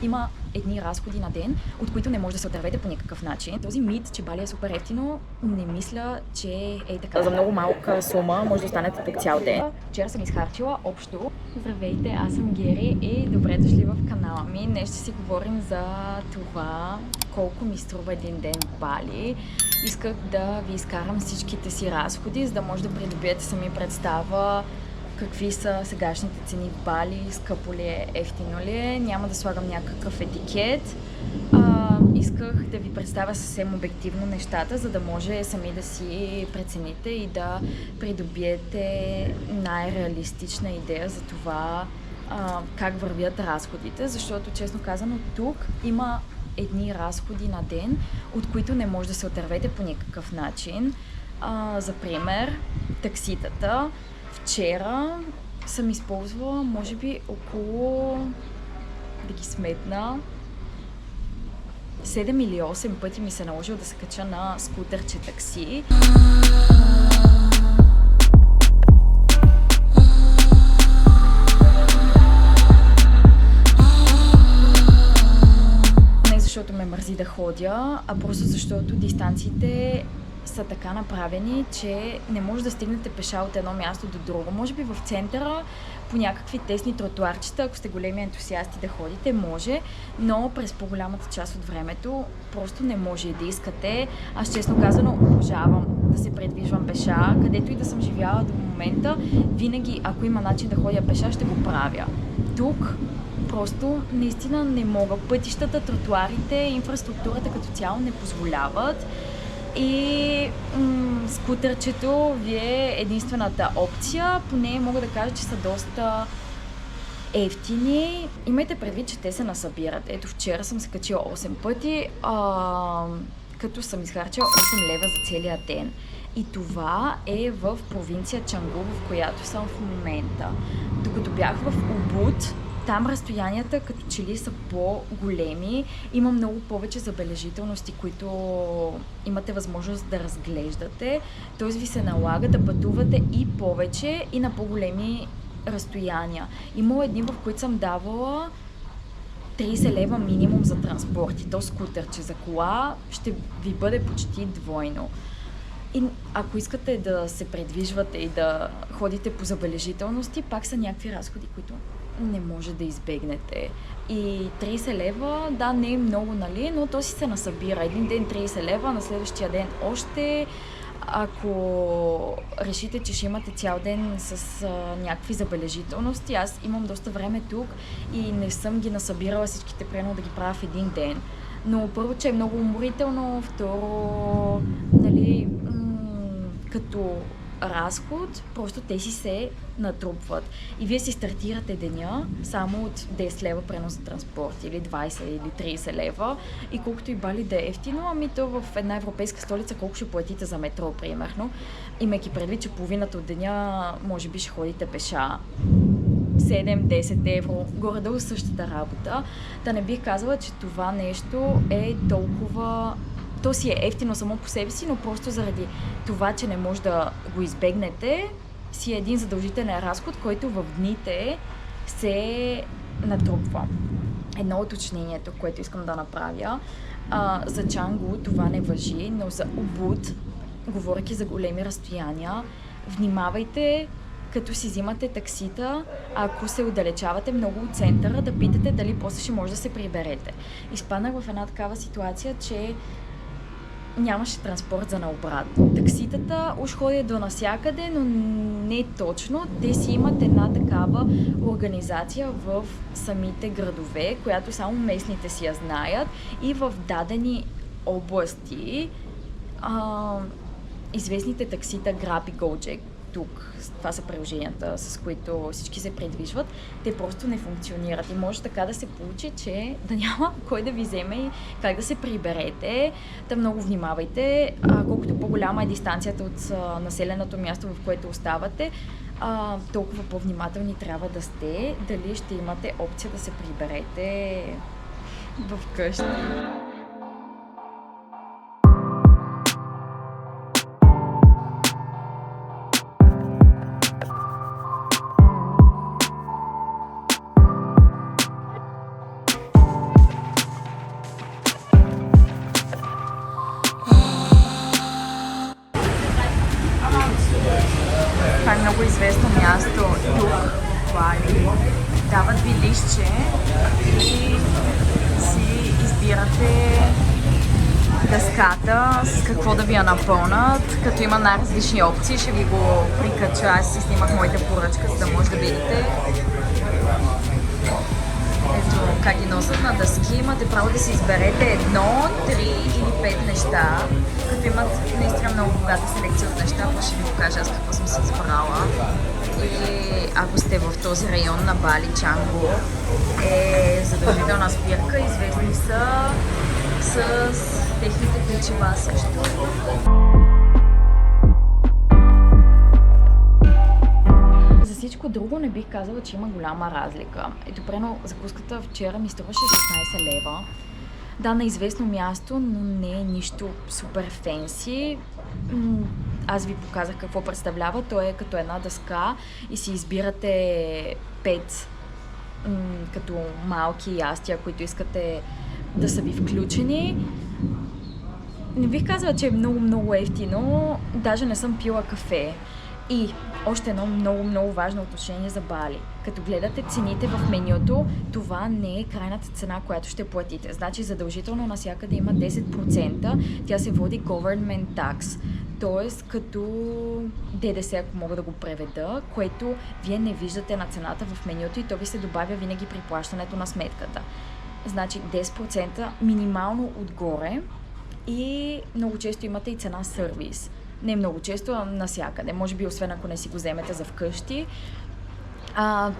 има едни разходи на ден, от които не може да се отървете по никакъв начин. Този мит, че Бали е супер ефтино, не мисля, че е така. За много малка сума може да останете тук цял ден. Вчера съм изхарчила общо. Здравейте, аз съм Гери и добре дошли в канала ми. Днес ще си говорим за това колко ми струва един ден в Бали. Исках да ви изкарам всичките си разходи, за да може да придобиете сами представа какви са сегашните цени в Бали, скъпо ли е, ефтино ли е. Няма да слагам някакъв етикет. Исках да ви представя съвсем обективно нещата, за да може сами да си прецените и да придобиете най-реалистична идея за това как вървят разходите, защото честно казано тук има едни разходи на ден, от които не може да се отървете по никакъв начин. За пример, такситата. Вчера съм използвала, може би, около, да ги сметна, 7 или 8 пъти ми се наложило да се кача на скутерче такси. Не защото ме мързи да ходя, а просто защото дистанциите са така направени, че не може да стигнете пеша от едно място до друго. Може би в центъра, по някакви тесни тротуарчета, ако сте големи ентусиасти да ходите, може, но през по-голямата част от времето просто не може и да искате. Аз честно казано обожавам да се предвижвам пеша, където и да съм живяла до момента. Винаги, ако има начин да ходя пеша, ще го правя. Тук просто наистина не мога. Пътищата, тротуарите, инфраструктурата като цяло не позволяват. И скутърчето ви е единствената опция, поне мога да кажа, че са доста ефтини. Имайте предвид, че те се насъбират. Ето вчера съм се качила 8 пъти, като съм изхарчила 8 лева за целия ден. И това е в провинция Чангу, в която съм в момента. Докато бях в Убуд, там разстоянията като че ли са по-големи, има много повече забележителности, които имате възможност да разглеждате, т.е. ви се налага да пътувате и повече и на по-големи разстояния. Има едни, в които съм давала 30 лева минимум за транспорт и то скутърче. За кола ще ви бъде почти двойно. И ако искате да се предвижвате и да ходите по забележителности, пак са някакви разходи, които не може да избегнете. И 30 лева, да, не е много, нали, но то си се насъбира. Един ден 30 лева, на следващия ден още. Ако решите, че ще имате цял ден с някакви забележителности, аз имам доста време тук и не съм ги насъбирала всичките, примерно да ги правя в един ден. Но първо, че е много уморително, второ, нали, като разход, просто те си се натрупват. И вие си стартирате деня само от 10 лева пренос за транспорт, или 20, или 30 лева. И колкото и Бали да е ефтино, ами то в една европейска столица колко ще платите за метро, примерно. Имайки предвид, че половината от деня може би ще ходите пеша. 7-10 евро, горе-долу същата работа. Та не бих казала, че това нещо е толкова... То си е ефтино само по себе си, но просто заради това, че не може да го избегнете, си е един задължителен разход, който в дните се натрупва. Едно уточнението, което искам да направя. За Чангу това не важи, но за Убуд, говорейки за големи разстояния, внимавайте като си взимате таксита, ако се отдалечавате много от центъра, да питате дали после ще може да се приберете. Изпаднах в една такава ситуация, че нямаше транспорт за наобратно. Такситата уж ходят до насякъде, но не точно. Те си имат една такава организация в самите градове, която само местните си я знаят, и в дадени области известните таксита Grab и Gojek, тук, това са приложенията, с които всички се предвижват, те просто не функционират. И може така да се получи, че да няма кой да ви вземе и как да се приберете. Та много внимавайте. Колкото по-голяма е дистанцията от населеното място, в което оставате, толкова по-внимателни трябва да сте, дали ще имате опция да се приберете в къща. известно място тук, в Бали. Дават ви листче и си избирате дъската с какво да ви я напълнат, като има най-различни опции. Ще ви го прикача, аз си снимах моята поръчка, за да може да видите. Ето как ги носят на дъски. Имате право да си изберете едно, 3 или 5 неща, като имат наистина много богата селекция от неща. Ще ви покажа аз какво съм си избрала. И ако сте в този район на Бали, Чангу, е задължителна спирка. Известни са с техните печива също. За всичко друго не бих казала, че има голяма разлика. Ето, прено закуската вчера ми струваше 16 лева. Да, на известно място, но не е нищо супер фенси. Аз ви показах какво представлява. То е като една дъска и си избирате 5 като малки ястия, които искате да са ви включени. Не бих казала, че е много ефтино. Даже не съм пила кафе. И още едно много важно отношение за Бали. Като гледате цените в менюто, това не е крайната цена, която ще платите. Значи задължително навсякъде има 10%. Тя се води government tax. Тоест като ДДС, ако мога да го преведа, което вие не виждате на цената в менюто и то ви се добавя винаги при плащането на сметката. Значи 10% минимално отгоре и много често имате и цена сервис. Не много често, а навсякъде. Може би, освен ако не си го вземете за вкъщи.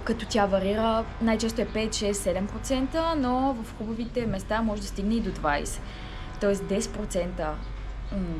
Като тя варира, най-често е 5, 6, 7%, но в хубавите места може да стигне и до 20%. Тоест 10%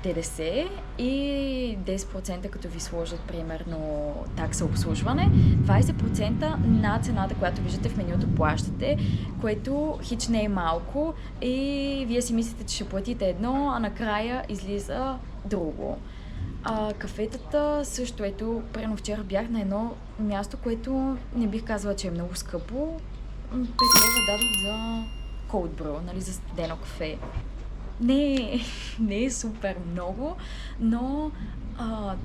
ДДС и 10% като ви сложат примерно такса обслужване, 20% на цената, която виждате в менюто плащате, което хич не е малко и вие си мислите, че ще платите едно, а накрая излиза друго. Кафетата също, ето, прено вчера бях на едно място, което не бих казала, че е много скъпо. 5 лева дадох за cold brew, нали, за студено кафе. Не е супер много, но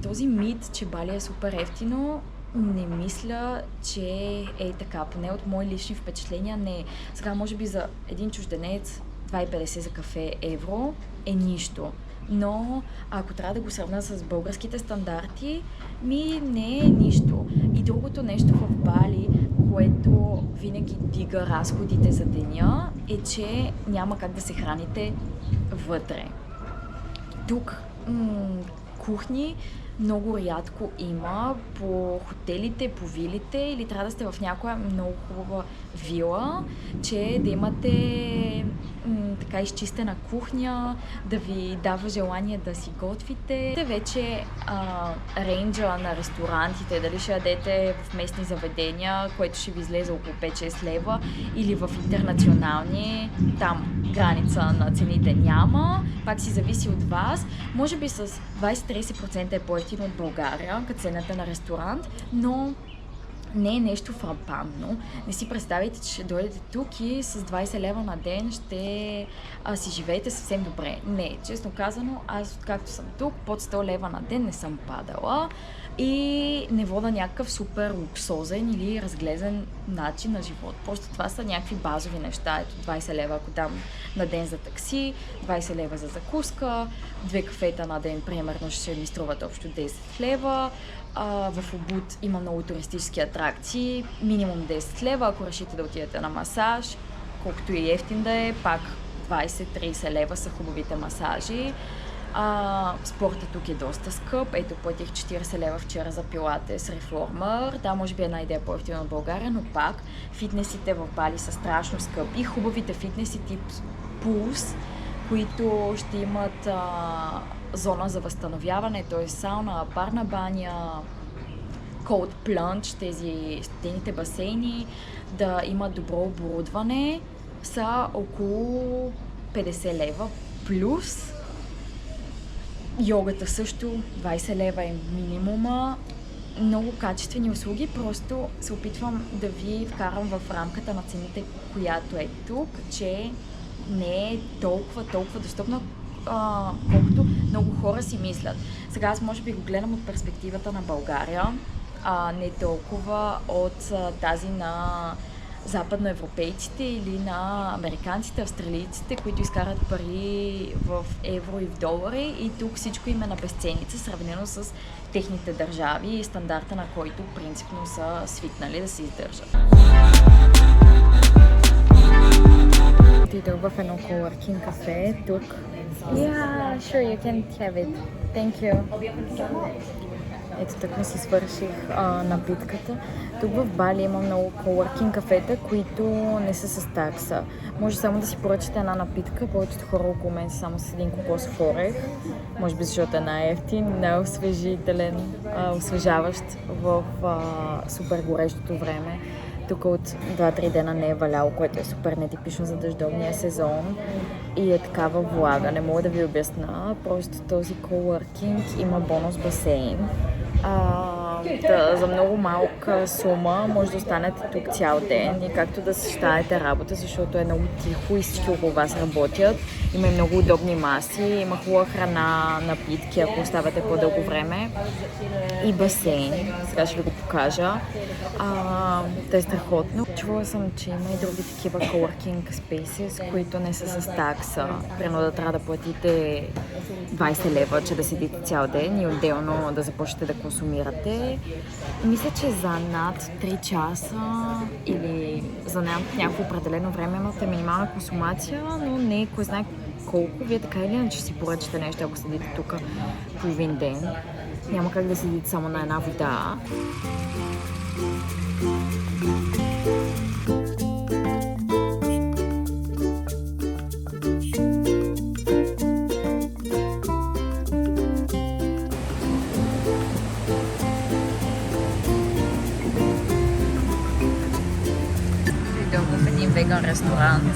този мит, че Бали е супер ефтино, не мисля, че е така. Поне от мои лични впечатления не е. Сега може би за един чужденец 2,50 за кафе евро е нищо. Но ако трябва да го сравня с българските стандарти, не е нищо. И другото нещо в Бали, което винаги дига разходите за деня, е, че няма как да се храните вътре. Тук кухни много рядко има по хотелите, по вилите или трябва да сте в някоя много хубава вила, че да имате така изчистена кухня, да ви дава желание да си готвите. Вече рейнджа на ресторантите, дали ще ядете в местни заведения, което ще ви излезе около 5-6 лева или в интернационални, там граница на цените няма, пак си зависи от вас. Може би с 20-30% е по-евтино от България, като цената на ресторант, но не е нещо фрапантно. Не си представите, че ще дойдете тук и с 20 лева на ден ще си живеете съвсем добре. Не, честно казано, аз откакто съм тук, под 100 лева на ден не съм падала и не вода някакъв супер луксозен или разглезен начин на живот. Просто това са някакви базови неща. Ето 20 лева, ако дам на ден за такси, 20 лева за закуска, 2 кафета на ден, примерно, ще ми струват общо 10 лева. В Убуд има много туристически атракции, минимум 10 лева, ако решите да отидете на масаж, колкото и ефтин да е, пак 20-30 лева са хубавите масажи. Спорта тук е доста скъп, ето платих 40 лева вчера за пилатес реформер, да, може би една идея по-ефтина от България, но пак фитнесите в Бали са страшно скъпи, хубавите фитнеси тип Pulse, които ще имат зона за възстановяване, т.е. сауна, парна баня, cold plunge, тези студените басейни, да имат добро оборудване, са около 50 лева плюс. Йогата също 20 лева е минимума. Много качествени услуги, просто се опитвам да ви вкарам в рамката на цените, която е тук, че не е толкова достъпна, колкото много хора си мислят. Сега аз може би го гледам от перспективата на България. а не толкова от тази на западноевропейците или на американците, австралийците, които изкарат пари в евро и в долари, и тук всичко им е на безценица, сравнено с техните държави и стандарта, на който принципно са свикнали да се издържат. Отидох в едно coworking кафе тук. Yeah, sure, you can have it. Thank you. Ето так ми си свърших напитката. Тук в Бали има много coworking кафета, които не са с такса. Може само да си поръчате една напитка, повечето хора около мен са само с един кокосов орех. Може би защото е най-евтин, най-освежителен, освежаващ в супер горещото време. Тук от 2-3 дена не е валяло, което е супер нетипично за дъждовния сезон и е такава влага. Не мога да ви обясна, просто този coworking има бонус басейн. За много малка сума може да останете тук цял ден и както да съчетаете работа, защото е много тихо и всички около вас работят. Има и много удобни маси, има хубава храна, напитки, ако оставате по-дълго време, и басейн. Сега ще ви го покажа. Те е страхотно. Чувала съм, че има и други такива coworking spaces, които не са с такса. Примерно да трябва да платите 20 лева, че да седите цял ден и отделно да започнете да консумирате. Мисля, че за над 3 часа или за някакво определено време имате минимална консумация, но не кой знае колко. Вие така или иначе си поръчате нещо, ако седите тук половин ден. Няма как да седите само на една вода. В един веган ресторант.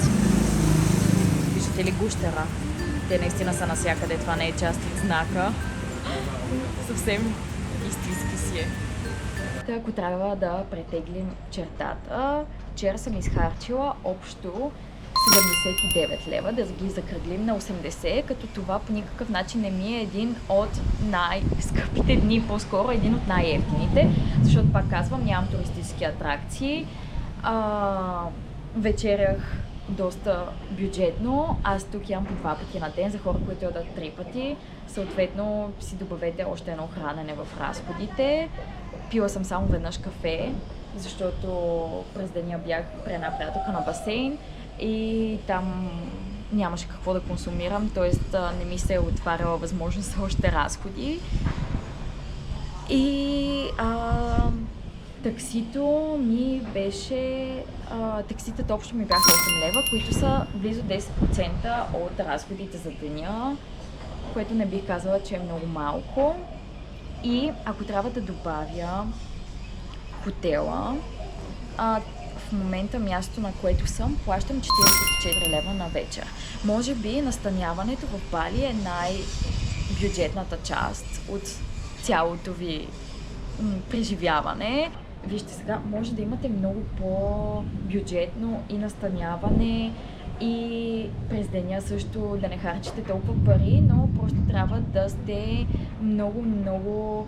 Виждате ли гущера? Те наистина са навсякъде, това не е част от знака. Съвсем истински си е. Ако трябва да претеглим чертата, вчера съм изхарчила общо 79 лева, да ги закръглим на 80, като това по никакъв начин не ми е един от най-скъпите дни, по-скоро един от най-евтините, защото пак казвам, нямам туристически атракции. Вечерях доста бюджетно. Аз тук ям по 2 пъти на ден за хора, които ядат 3 пъти. Съответно си добавете още едно хранене в разходите. Пила съм само веднъж кафе, защото през деня бях при една приятелка на басейн и там нямаше какво да консумирам, т.е. не ми се е отваряла възможност за още разходи. И таксито ми беше... такситата общо ми бяха 8 лева, които са близо 10% от разходите за деня, което не бих казала, че е много малко. И ако трябва да добавя хотела, в момента мястото, на което съм, плащам 44 лева на вечер. Може би настаняването в Бали е най-бюджетната част от цялото ви преживяване. Вижте сега, може да имате много по-бюджетно и настаняване, и през деня също да не харчите толкова пари, но просто трябва да сте много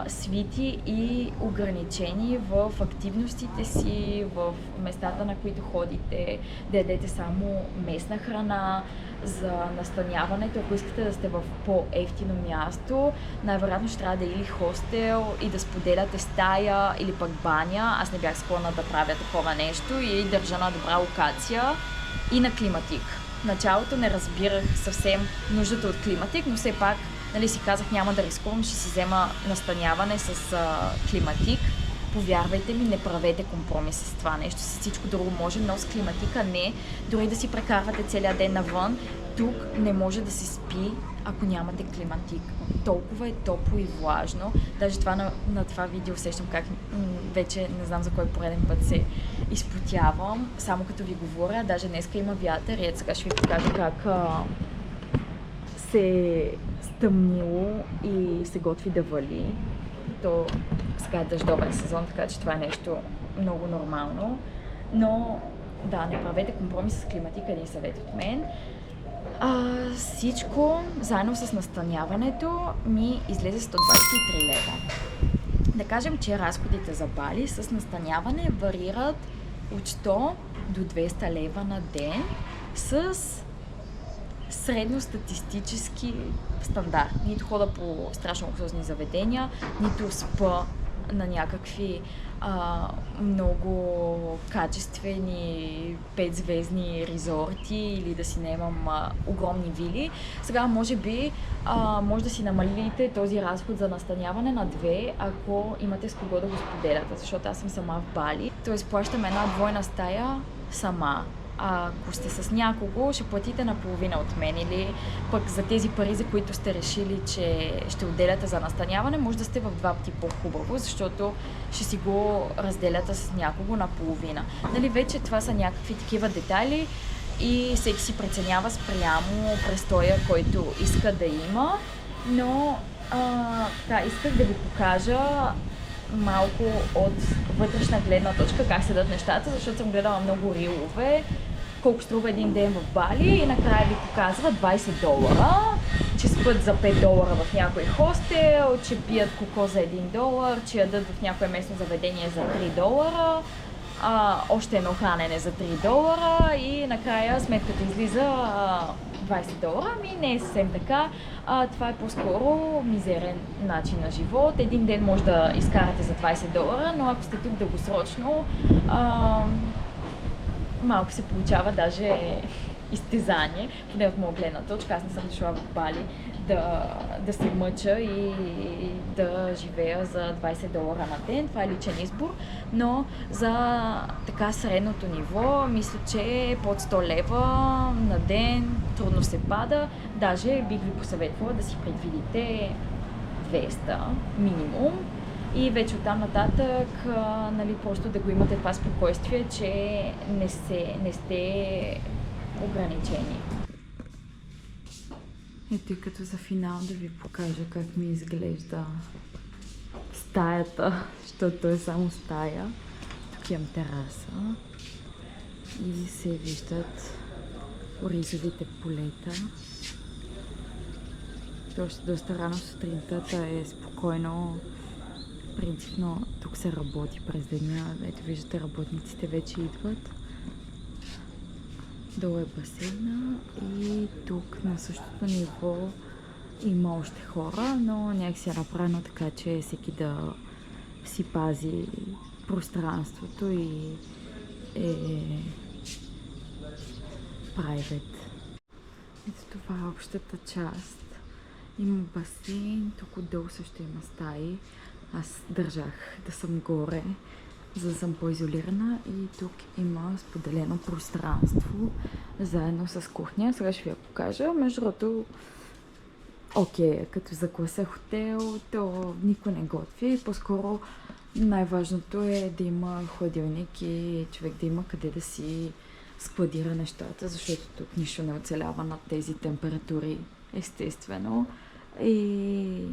свити и ограничени в активностите си, в местата, на които ходите, да ядете само местна храна. За настаняването, ако искате да сте в по-евтино място, най-вероятно ще трябва да или хостел, и да споделяте стая, или пък баня. Аз не бях склонна да правя такова нещо и държа на добра локация и на климатик. В началото не разбирах съвсем нуждата от климатик, но все пак си казах, няма да рискувам, ще си взема настаняване с климатик. Повярвайте ми, не правете компромис с това нещо, с всичко друго може, но с климатика не. Дори да си прекарвате целия ден навън, тук не може да се спи, ако нямате климатик. Толкова е топло и влажно. Даже на това видео усещам как вече не знам за кой пореден път се изпотявам, само като ви говоря. Даже днеска има вятър и ето сега ще ви покажа как се стъмнило и се готви да вали. То сега е дъждовен сезон, така че това е нещо много нормално. Но да, не правете компромис с климатика, един съвет от мен. Всичко, заедно с настаняването, ми излезе 123 лева. Да кажем, че разходите за Бали с настаняване варират от 100 до 200 лева на ден с средностатистически стандарт. Нито хода по страшно луксозни заведения, нито спа на някакви много качествени 5-звездни резорти или да си наемам огромни вили. Сега може би може да си намалите този разход за настаняване на 2, ако имате с кого да го споделяте, защото аз съм сама в Бали. Тоест плащам една двойна стая сама. Ако сте с някого, ще платите наполовина от мен, или пък за тези пари, за които сте решили, че ще отделяте за настаняване, може да сте в 2 пъти по-хубаво, защото ще си го разделяте с някого наполовина. Нали, вече това са някакви такива детайли и всеки си преценява спрямо престоя, който иска да има, но исках да ви покажа малко от вътрешна гледна точка как седат нещата, защото съм гледала много рилове, колко струва един ден в Бали и накрая ви показва $20, че спът за $5 в някой хостел, че пият коко за $1, че ядат в някое местно заведение за $3, още едно хранене за $3 и накрая сметката излиза $20. Ами не е съвсем така. Това е по-скоро мизерен начин на живот. Един ден може да изкарате за $20, но ако сте тук дългосрочно, малко се получава даже изтезание, поне от моя гледна точка. Аз не съм дошла в Бали да се мъча и да живея за $20 на ден. Това е личен избор, но за така средното ниво, мисля, че под 100 лева на ден трудно се пада. Даже бих ви посъветвала да си предвидите 200 минимум. И вече оттам нататък, нали, просто да го имате това спокойствие, че не сте ограничени. Ето и като за финал да ви покажа как ми изглежда стаята, защото е само стая. Тук имам тераса и се виждат оризовите полета. Още доста рано сутринта е спокойно. Принципно тук се работи през деня. Ето виждате, работниците вече идват. Долу е басейна и тук на същото ниво има още хора, но някакси е направено така, че всеки да си пази пространството и е private. Ето това е общата част. Има басейн, тук отдолу също има стаи. Аз държах да съм горе, за да съм по-изолирана, и тук има споделено пространство заедно с кухня. Сега ще ви я покажа. Между другото, окей, като за класа хотел, то никой не готви. По-скоро най-важното е да има хладилник и човек да има къде да си складира нещата, защото тук нищо не оцелява на тези температури, естествено. И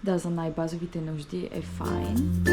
да, за най-базовите нужди е файн.